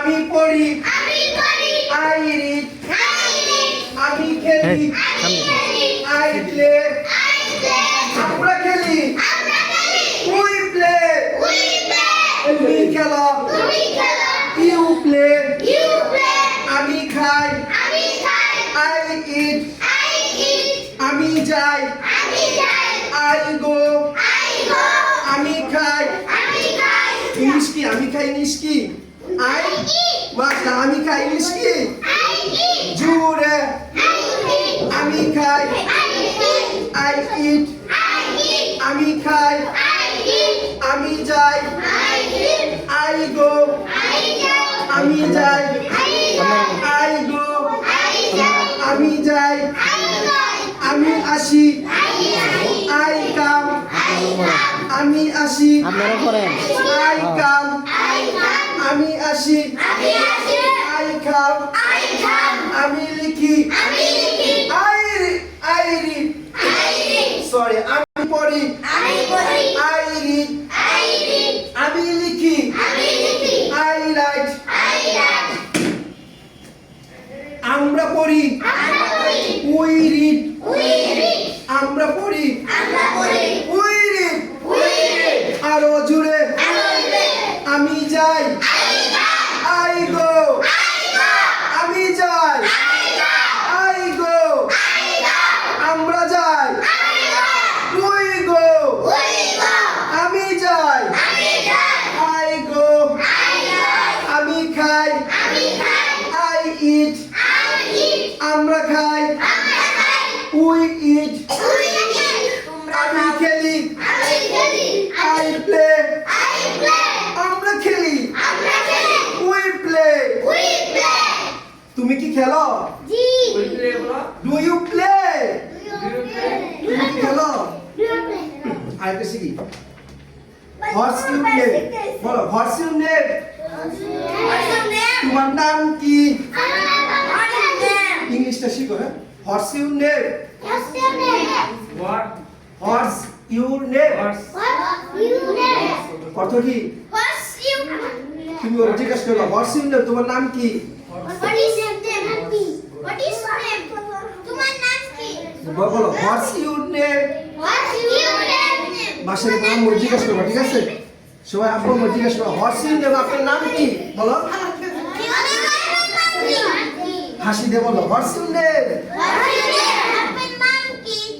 আমি পড়ি I read আমি খেলি আই প্লে আমরা খেলি উই প্লে তুমি খেলো ইউ প্লে আমি খাই আই ইট আমি যাই আই গো আমি খাই ইংলিশ কি আমি খাই ইংলিশ কি আই মাসা আমি খাই ইংলিশ কি জুড়ে আমি খাই আই ইট আমি খাই আমি যাই আই গো আমি যাই আই গো আমি যাই আমি আসি আই কাম আমি আসি আপনারা করেন আই কাম আমি আসি আই কাম আমি লিখি আই রিড সরি আমি পড়ি আই রিড আমি লিখি আই রাইট আমরা পড়ি উই রিড আমরা পড়ি উই রিড আরো জুড়ে আমি যাই আই গো আমি যাই আই গো আমরা যাই উই গো আমি যাই আই গো আমি খাই আই ইট আমরা খাই উই ইট আমি খেলি আই প্লে আমরা খেলি উই প্লে তুমি কি খেলো ডু ইউ প্লে তুমি কি খেলো আরেকটা শিখি হোয়াটস ইউর নেম বলো হোয়াটস ইউর নেম তোমার নাম কি ইংলিশটা শিখো হ্যাঁ what's your name what's your name অর্থ কি তুমি ওর জিজ্ঞাসা করো হোয়াটস ইউর নেম তোমার নাম কি বলো হোয়াটস ইউর নেম বাসায় তোমার মোর জিজ্ঞাসা করো ঠিক আছে সবাই আপনার মোর জিজ্ঞাসা করো হোয়াটস ইউর নেম আপনার নাম কি বলো হাসি দিয়ে বলো হোয়াটস ইউর নেম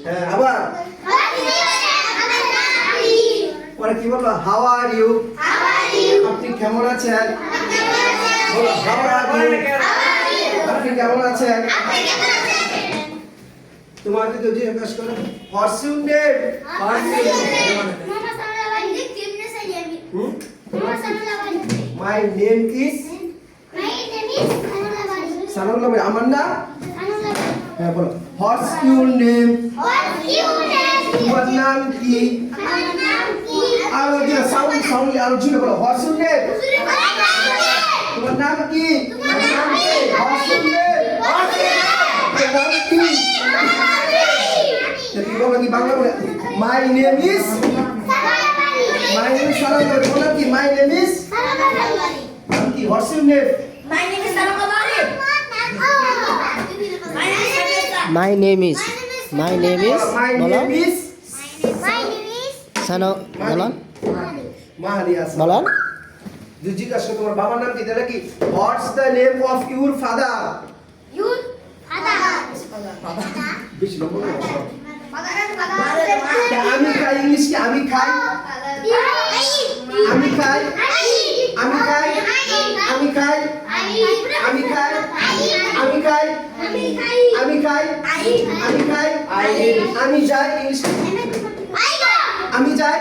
হ্যাঁ আবার পরে কি বলবো হাউ আর ইউ আপনি কেমন আছেন বলো হাউ আর ইউ আপনি কেমন আছেন তোমাকে তো জিজ্ঞাসা করে what's your name my name is Sanaullah ভাই আমার নাম হ্যাঁ বলো হোয়াটস ইউর নেম তোমার নাম কি আরো যে সাউন্ড আরো জুড়ে বলো হোয়াটস ইউর নেম তোমার নাম কি হোয়াটস ইউর নেম তোমার নাম কি তুমি বলো কি বাংলা বলে মাই নেম ইজ সানাউল্লাহ তোমার নাম কি মাই নেম ইজ নাম কি what's your name My name is বলো সানো বলো মাহাদি আছে বলো যে জিজ্ঞাসা করো তোমার বাবার নাম কি তাহলে কি what's the name of your father বেশি লোক বলো আমি খাই ইংলিশ কি আমি খাই আমি খাই আমি খাই আমি খাই আমি খাই আমি খাই আমি খাই আমি খাই আমি যাই ইংলিশ আমি যাই